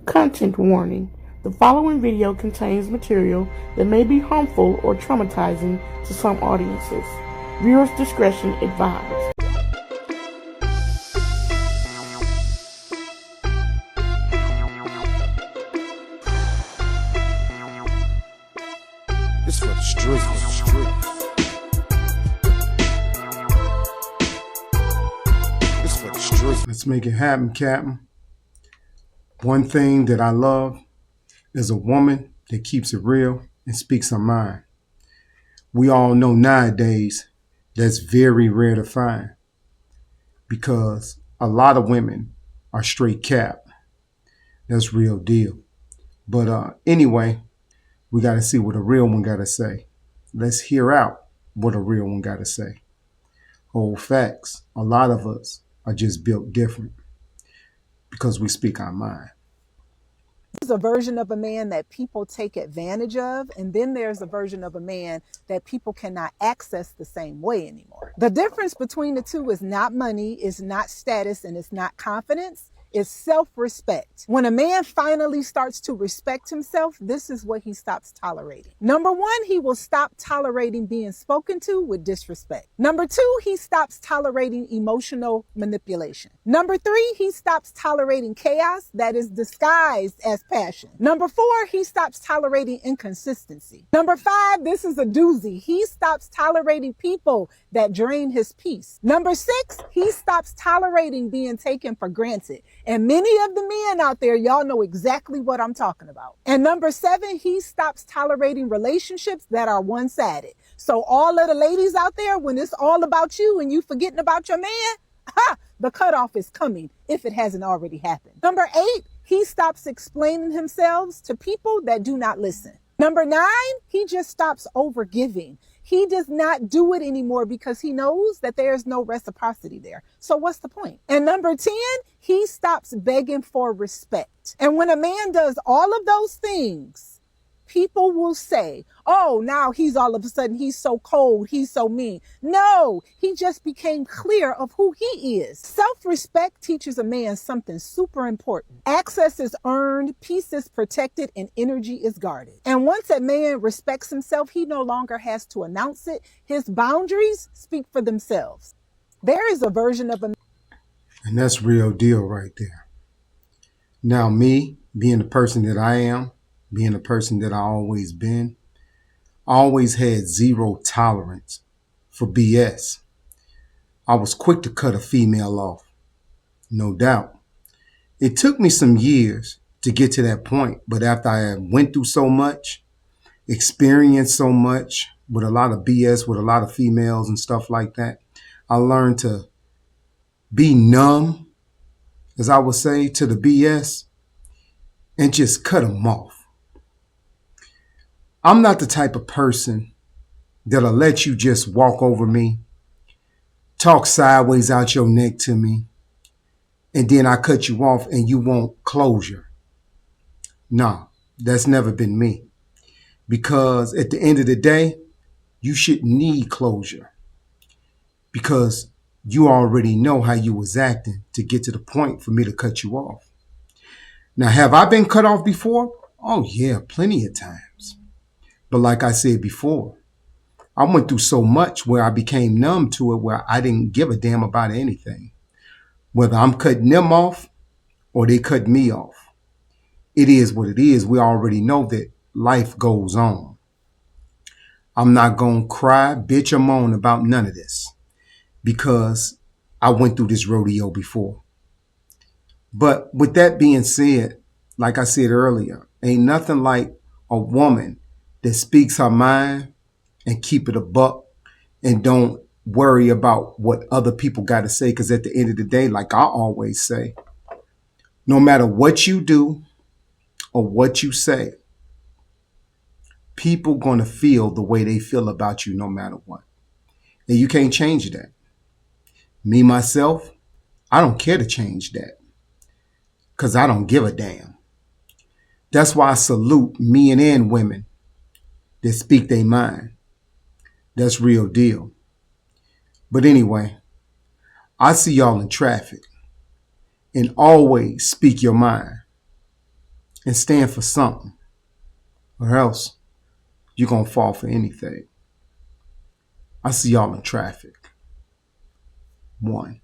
Content warning. The following video contains material that may be harmful or traumatizing to some audiences. Viewers' discretion advised. It's for the streets. It's for the streets. Let's make it happen, Captain. One thing that I love is a woman that keeps it real and speaks her mind. We all know nowadays that's very rare to find because a lot of women are straight cap. That's real deal. But anyway, we got to see what a real one got to say. Let's hear out what a real one got to say. Whole facts. A lot of us are just built different because we speak our mind. There's a version of a man that people take advantage of, and then there's a version of a man that people cannot access the same way anymore. The difference between the two is not money, is not status, and it's not confidence. It's self-respect. When a man finally starts to respect himself, this is what he stops tolerating. Number one, he will stop tolerating being spoken to with disrespect. Number two, he stops tolerating emotional manipulation. Number three, he stops tolerating chaos that is disguised as passion. Number four, he stops tolerating inconsistency. Number five, this is a doozy. He stops tolerating people that drain his peace. Number six, he stops tolerating being taken for granted. And many of the men out there, y'all know exactly what I'm talking about. And number seven, he stops tolerating relationships that are one-sided. So all of the ladies out there, when it's all about you and you forgetting about your man, the cutoff is coming if it hasn't already happened. Number eight, he stops explaining himself to people that do not listen. Number nine, he just stops overgiving. He does not do it anymore because he knows that there's no reciprocity there. So what's the point? And number 10, he stops begging for respect. And when a man does all of those things, people will say, oh, now he's all of a sudden, he's so cold, he's so mean. No, he just became clear of who he is. Self-respect teaches a man something super important. Access is earned, peace is protected, and energy is guarded. And once a man respects himself, he no longer has to announce it. His boundaries speak for themselves. There is a version of a... And that's real deal right there. Now me, being the person that I am, being the person that I always been, I always had zero tolerance for BS. I was quick to cut a female off, no doubt. It took me some years to get to that point, but after I went through so much, experienced so much with a lot of BS, with a lot of females and stuff like that, I learned to be numb, as I would say, to the BS and just cut them off. I'm not the type of person that'll let you just walk over me, talk sideways out your neck to me, and then I cut you off and you want closure. No, that's never been me. Because at the end of the day, you shouldn't need closure. Because you already know how you was acting to get to the point for me to cut you off. Now, have I been cut off before? Oh yeah, plenty of times. But like I said before, I went through so much where I became numb to it, where I didn't give a damn about anything. Whether I'm cutting them off or they cut me off. It is what it is. We already know that life goes on. I'm not going to cry, bitch, or moan about none of this because I went through this rodeo before. But with that being said, like I said earlier, ain't nothing like a woman that speaks her mind and keep it a buck and don't worry about what other people got to say. Because at the end of the day, like I always say, no matter what you do or what you say, people going to feel the way they feel about you no matter what. And you can't change that. Me, myself, I don't care to change that because I don't give a damn. That's why I salute men and women that speak their mind. That's real deal. But anyway, I see y'all in traffic and always speak your mind. and stand for something, or else you're going to fall for anything. I see y'all in traffic. 1.